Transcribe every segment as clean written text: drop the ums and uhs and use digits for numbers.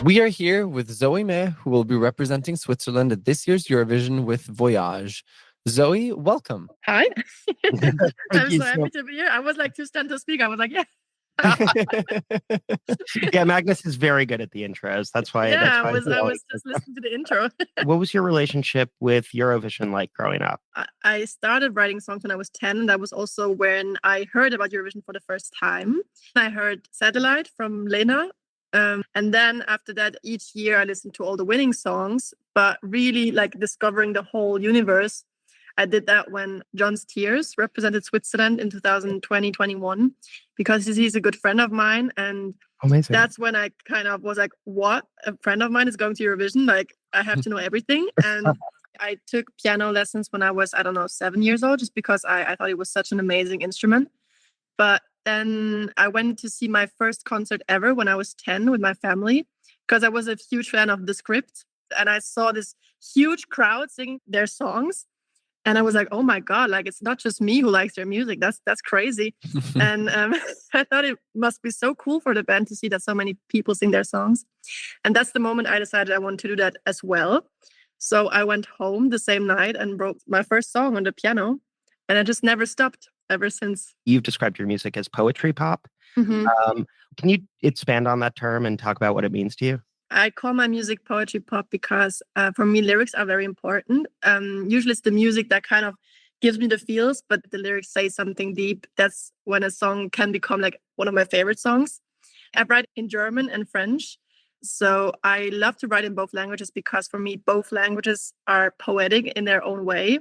We are here with Zoë Më, who will be representing Switzerland at this year's Eurovision with Voyage. Zoe, welcome. Hi. Thank I'm you so happy to be here. I was like too stunned to speak. I was like, yeah. Yeah, Magnus is very good at the intros. That's why. I was just listening to the intro. What was your relationship with Eurovision like growing up? I started writing songs when I was 10. And that was also when I heard about Eurovision for the first time. I heard Satellite from Lena. And then after that, each year I listened to all the winning songs, but really like discovering the whole universe. I did that when John Stiers represented Switzerland in 2020-21, because he's a good friend of mine. And Amazing. That's when I kind of was like, what? A friend of mine is going to Eurovision? Like, I have to know everything. And I took piano lessons when I was, 7 years old, just because I thought it was such an amazing instrument. But then I went to see my first concert ever when I was 10 with my family, because I was a huge fan of the script. And I saw this huge crowd singing their songs. And I was like, oh my God, like it's not just me who likes their music. That's crazy. And I thought it must be so cool for the band to see that so many people sing their songs. And that's the moment I decided I wanted to do that as well. So I went home the same night and wrote my first song on the piano. And I just never stopped ever since. You've described your music as poetry pop. Mm-hmm. Can you expand on that term and talk about what it means to you? I call my music poetry pop because for me, lyrics are very important. Usually it's the music that kind of gives me the feels, but the lyrics say something deep. That's when a song can become like one of my favorite songs. I write in German and French. So I love to write in both languages because for me, both languages are poetic in their own way.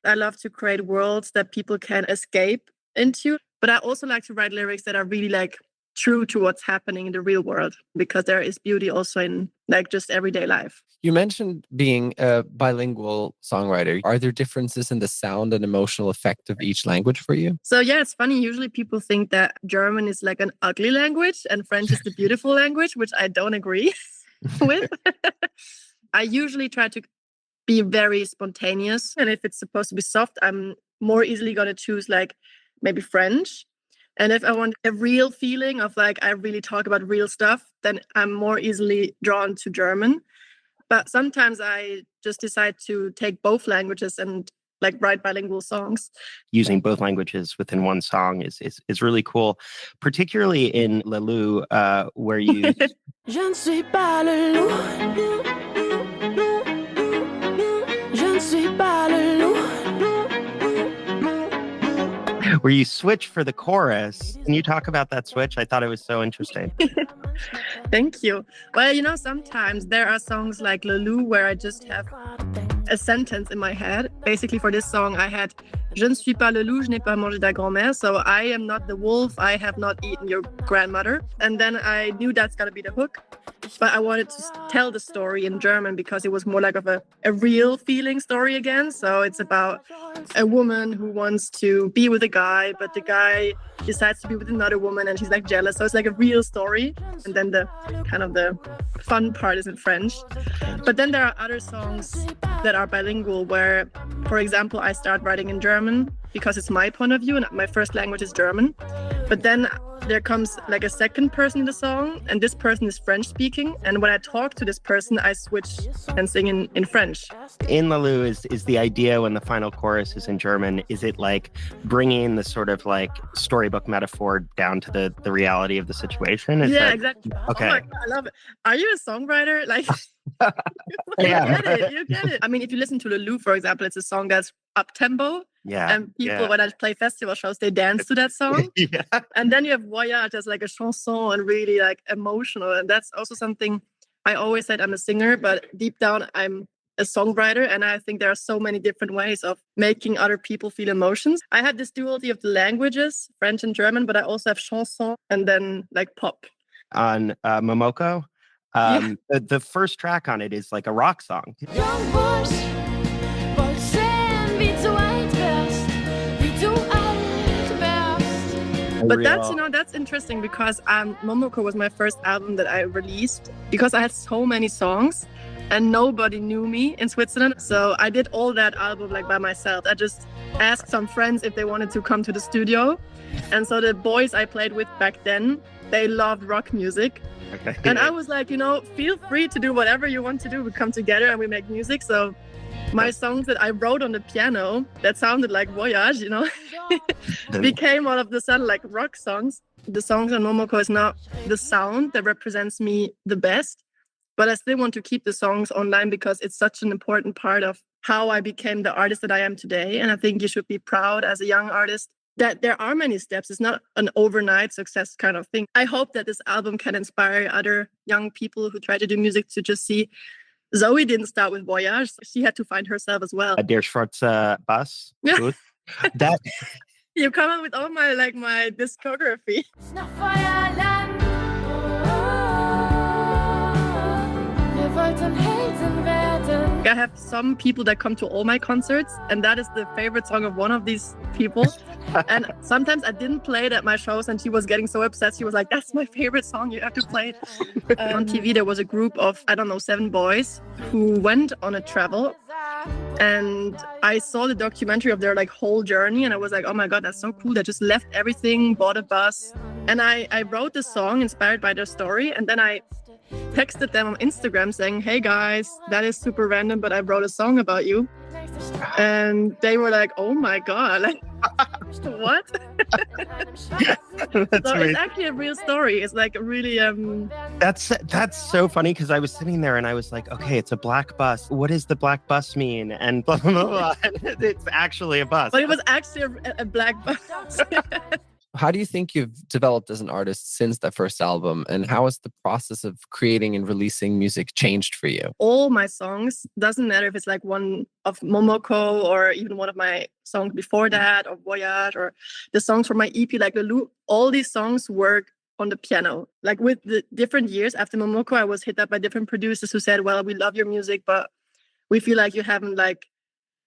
I love to create worlds that people can escape into. But I also like to write lyrics that are really like true to what's happening in the real world, because there is beauty also in like just everyday life. You mentioned being a bilingual songwriter. Are there differences in the sound and emotional effect of each language for you? So yeah, it's funny. Usually people think that German is like an ugly language and French is the beautiful language, which I don't agree with. I usually try to be very spontaneous. And if it's supposed to be soft, I'm more easily going to choose like maybe French. And if I want a real feeling of like, I really talk about real stuff, then I'm more easily drawn to German. But sometimes I just decide to take both languages and like write bilingual songs. Using both languages within one song is really cool, particularly in Le Loup, where you... Je ne suis pas le loup. Je ne suis pas le loup. Where you switch for the chorus. Can you talk about that switch? I thought it was so interesting. Thank you. Well, sometimes there are songs like Le Loup where I just have a sentence in my head. Basically, for this song, I had Je ne suis pas le loup, je n'ai pas mangé ta grand-mère. So I am not the wolf, I have not eaten your grandmother. And then I knew that's going to be the hook. But I wanted to tell the story in German because it was more like of a real feeling story again. So it's about a woman who wants to be with a guy, but the guy decides to be with another woman and she's like jealous. So it's like a real story. And then the kind of the fun part is in French. But then there are other songs that are bilingual where, for example, I start writing in German because it's my point of view and my first language is German. But then there comes like a second person in the song and this person is French speaking. And when I talk to this person, I switch and sing in French. In Le Loup is the idea when the final chorus is in German, is it like bringing the sort of like storybook metaphor down to the reality of the situation? Exactly. Okay. Oh my God, I love it. Are you a songwriter? Like, you get it. I mean, if you listen to Le Loup, for example, it's a song that's up tempo. Yeah. And people, when I play festival shows, they dance to that song. Yeah. And then you have Voyage as like a chanson and really like emotional. And that's also something I always said I'm a singer, but deep down I'm a songwriter. And I think there are so many different ways of making other people feel emotions. I have this duality of the languages, French and German, but I also have chanson and then like pop. On Momoko, the first track on it is like a rock song. Young boys, folk zijn wie zo oud best, wie zo oud best. But that's interesting because Momoko was my first album that I released because I had so many songs. and nobody knew me in Switzerland. So I did all that album like by myself. I just asked some friends if they wanted to come to the studio. And so the boys I played with back then, they loved rock music. Okay. And I was like, feel free to do whatever you want to do. We come together and we make music. So my songs that I wrote on the piano that sounded like Voyage, became all of the sudden like rock songs. The songs on Momoko is not the sound that represents me the best, but I still want to keep the songs online because it's such an important part of how I became the artist that I am today. And I think you should be proud as a young artist that there are many steps. It's not an overnight success kind of thing. I hope that this album can inspire other young people who try to do music to just see Zoe didn't start with Voyage. She had to find herself as well. Der Schwarze Bass. Yeah. That You come up with all my discography. Ist noch Feuerland. Wir wollten Helden werden. I have some people that come to all my concerts, and that is the favorite song of one of these people. And sometimes I didn't play it at my shows, and she was getting so upset. She was like, "That's my favorite song. You have to play it." On TV, there was a group of, 7 boys who went on a travel. And I saw the documentary of their whole journey, and I was like, oh my God, that's so cool. They just left everything, bought a bus. And I wrote the song inspired by their story. And then I texted them on Instagram saying, hey guys, that is super random, but I wrote a song about you. And they were like, oh my God, what? So it's actually a real story. It's like really That's so funny because I was sitting there and I was like, okay, it's a black bus. What does the black bus mean? And blah blah blah. It's actually a bus. But it was actually a black bus. How do you think you've developed as an artist since that first album? And how has the process of creating and releasing music changed for you? All my songs, doesn't matter if it's like one of Momoko or even one of my songs before that or Voyage or the songs from my EP like Lulu, all these songs work on the piano. Like with the different years after Momoko, I was hit up by different producers who said, well, we love your music, but we feel like you haven't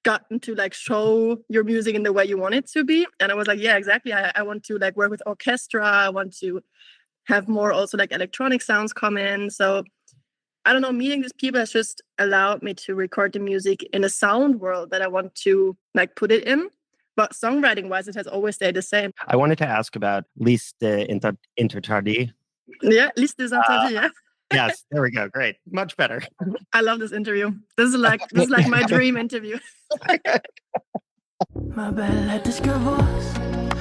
gotten to show your music in the way you want it to be. And I was like, yeah, exactly. I want to work with orchestra. I want to have more also electronic sounds come in. So I don't know, meeting these people has just allowed me to record the music in a sound world that I want to put it in. But songwriting wise, it has always stayed the same. I wanted to ask about Liste Interdit. Yeah, Liste des Interdits, yeah. Yes, there we go. Great. Much better. I love this interview. This is like my dream interview. Ma Belle, hätte ich gewusst,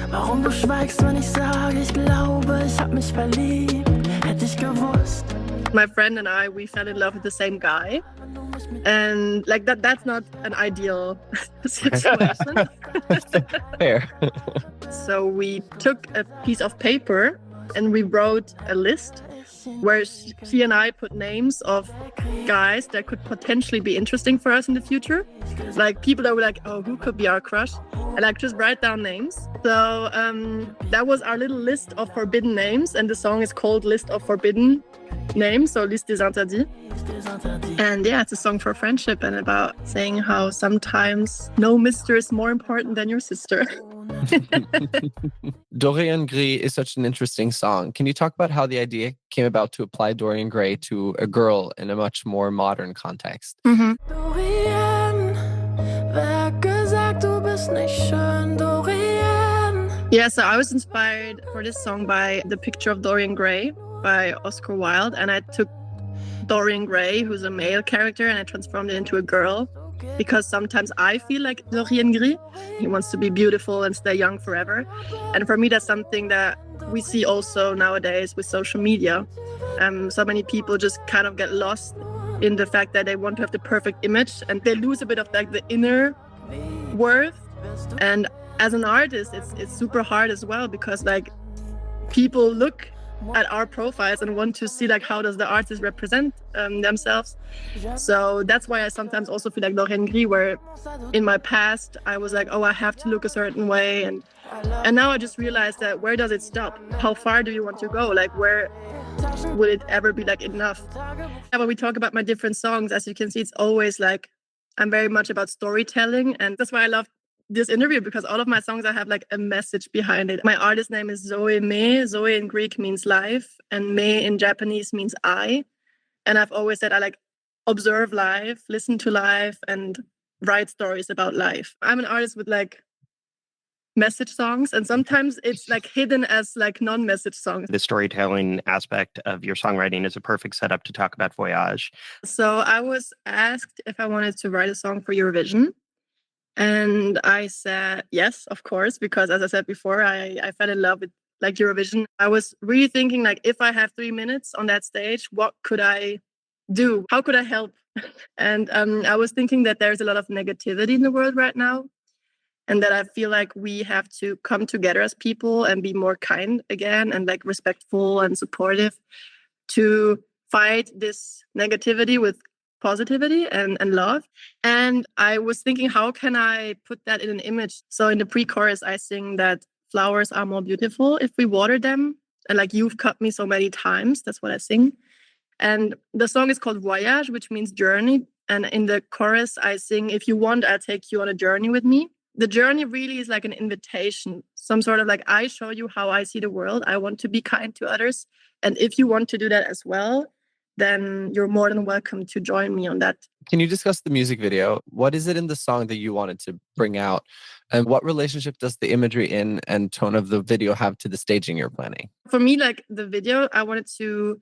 warum du schweigst, wenn ich sage, ich glaube, ich hab mich verliebt. Hätte ich gewusst. My friend and I, we fell in love with the same guy. And that's not an ideal situation. Fair. So we took a piece of paper and we wrote a list where she and I put names of guys that could potentially be interesting for us in the future. Like people that were like, oh, who could be our crush? And just write down names. So that was our little list of forbidden names. And the song is called List of Forbidden Names, so Liste des Interdits. And yeah, it's a song for friendship and about saying how sometimes no mister is more important than your sister. Dorian Gris is such an interesting song. Can you talk about how the idea came about to apply Dorian Gray to a girl in a much more modern context? Mm-hmm. Dorian, wer hat gesagt, du bist nicht schön, Dorian? Yeah, so I was inspired for this song by The Picture of Dorian Gray by Oscar Wilde, and I took Dorian Gray, who's a male character, and I transformed it into a girl because sometimes I feel like Dorian Gris. He wants to be beautiful and stay young forever. And for me, that's something that we see also nowadays with social media. So many people just kind of get lost in the fact that they want to have the perfect image and they lose a bit of the inner worth. And as an artist, it's super hard as well because people look at our profiles and want to see how does the artist represent themselves. So that's why I sometimes also feel like Dorian Gris, where in my past I was like, oh, I have to look a certain way, and now I just realized that where does it stop? How far do you want to go? Where will it ever be enough? And when we talk about my different songs, as you can see, it's always I'm very much about storytelling, and that's why I love this interview, because all of my songs I have a message behind it. My artist name is Zoë Më. Zoe in Greek means life, and Më in Japanese means I. And I've always said I observe life, listen to life, and write stories about life. I'm an artist with like message songs, and sometimes it's like hidden as like non-message songs. The storytelling aspect of your songwriting is a perfect setup to talk about Voyage. So I was asked if I wanted to write a song for Eurovision. And I said yes, of course, because as I said before, I fell in love with like Eurovision. I was really thinking like, if I have 3 minutes on that stage, what could I do? How could I help? And I was thinking that there's a lot of negativity in the world right now, and that I feel like we have to come together as people and be more kind again and like respectful and supportive to fight this negativity with positivity and love. And I was thinking, how can I put that in an image? So in the pre-chorus, I sing that flowers are more beautiful if we water them. And like, you've cut me so many times. That's what I sing. And the song is called Voyage, which means journey. And in the chorus, I sing, if you want, I'll take you on a journey with me. The journey really is like an invitation, some sort of like, I show you how I see the world. I want to be kind to others. And if you want to do that as well, then you're more than welcome to join me on that. Can you discuss the music video? What is it in the song that you wanted to bring out? And what relationship does the imagery in and tone of the video have to the staging you're planning? For me, like the video, I wanted to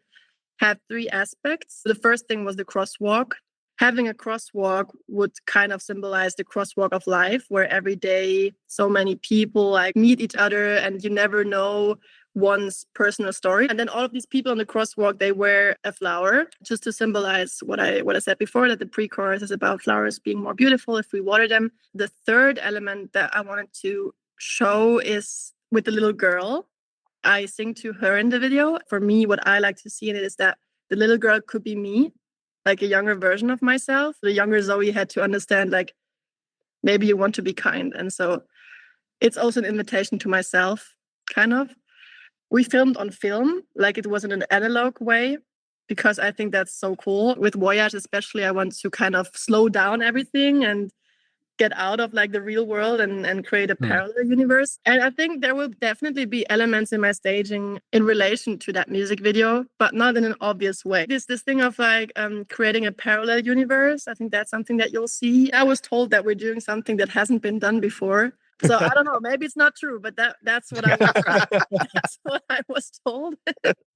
have 3 aspects. The first thing was the crosswalk. Having a crosswalk would kind of symbolize the crosswalk of life, where every day so many people like meet each other and you never know one's personal story. And then all of these people on the crosswalk, they wear a flower just to symbolize what I said before, that the pre-chorus is about flowers being more beautiful if we water them. The third element that I wanted to show is with the little girl. I sing to her in the video. For me, what I like to see in it is that the little girl could be me, like a younger version of myself. The younger Zoë had to understand, like, maybe you want to be kind. And so it's also an invitation to myself, kind of. We filmed on film, like it was in an analog way, because I think that's so cool. With Voyage especially, I want to kind of slow down everything and get out of like the real world and create a parallel universe. And I think there will definitely be elements in my staging in relation to that music video, but not in an obvious way. This thing of like creating a parallel universe, I think that's something that you'll see. I was told that we're doing something that hasn't been done before. So I don't know, maybe it's not true, but that's what that's what I was told.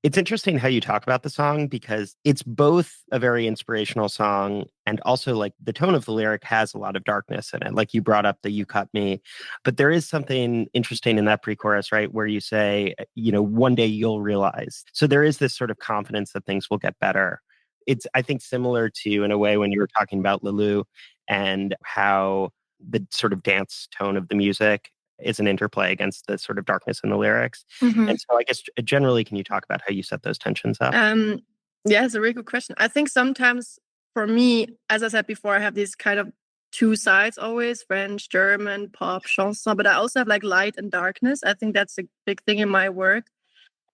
It's interesting how you talk about the song, because it's both a very inspirational song and also like the tone of the lyric has a lot of darkness in it. Like you brought up the "you cut me," but there is something interesting in that pre-chorus, right? Where you say, you know, one day you'll realize. So there is this sort of confidence that things will get better. It's, I think, similar to, in a way, when you were talking about Lulu and how the sort of dance tone of the music is an interplay against the sort of darkness in the lyrics. Mm-hmm. And so I guess generally, can you talk about how you set those tensions up? Yeah, it's a really good question. I think sometimes for me, as I said before, I have these kind of 2 sides always, French, German, pop, chanson, but I also have like light and darkness. I think that's a big thing in my work.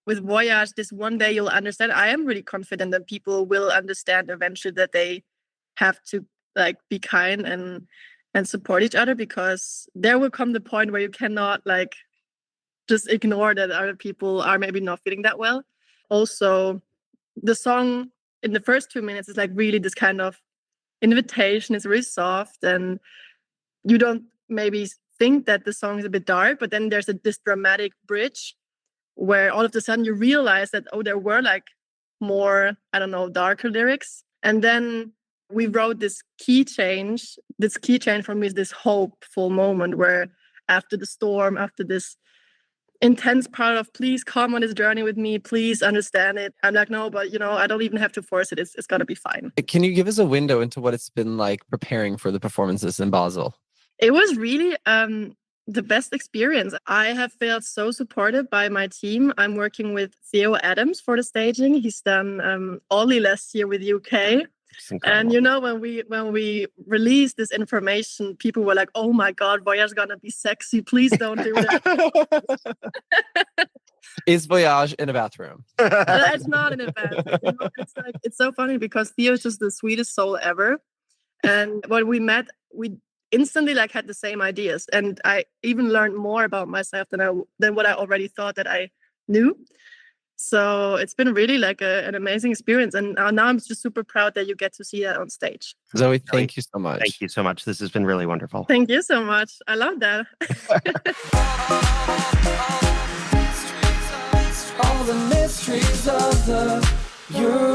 With Voyage, this one day you'll understand. I am really confident that people will understand eventually that they have to like be kind and support each other, because there will come the point where you cannot like just ignore that other people are maybe not feeling that well. Also, the song in the first 2 minutes is like really this kind of invitation. It's really soft, and you don't maybe think that the song is a bit dark, but then there's this dramatic bridge where all of a sudden you realize that, oh, there were like more, I don't know, darker lyrics. And then we wrote this key change. This key change for me is this hopeful moment where after the storm, after this intense part of please come on this journey with me, please understand it, I'm like, no, but you know, I don't even have to force it. It's gonna be fine. Can you give us a window into what it's been like preparing for the performances in Basel? It was really the best experience. I have felt so supported by my team. I'm working with Theo Adams for the staging. He's done Ollie last year with UK. And you know, when we released this information, people were like, "Oh my God, Voyage is gonna be sexy! Please don't do that." Is Voyage in a bathroom? It's not in a bathroom. You know, it's so funny because Theo is just the sweetest soul ever. And when we met, we instantly like had the same ideas, and I even learned more about myself than what I already thought that I knew. So it's been really like an amazing experience. And now I'm just super proud that you get to see that on stage. Zoe, thank you so much. Thank you so much. This has been really wonderful. Thank you so much. I love that. All the mysteries of the Eurovision.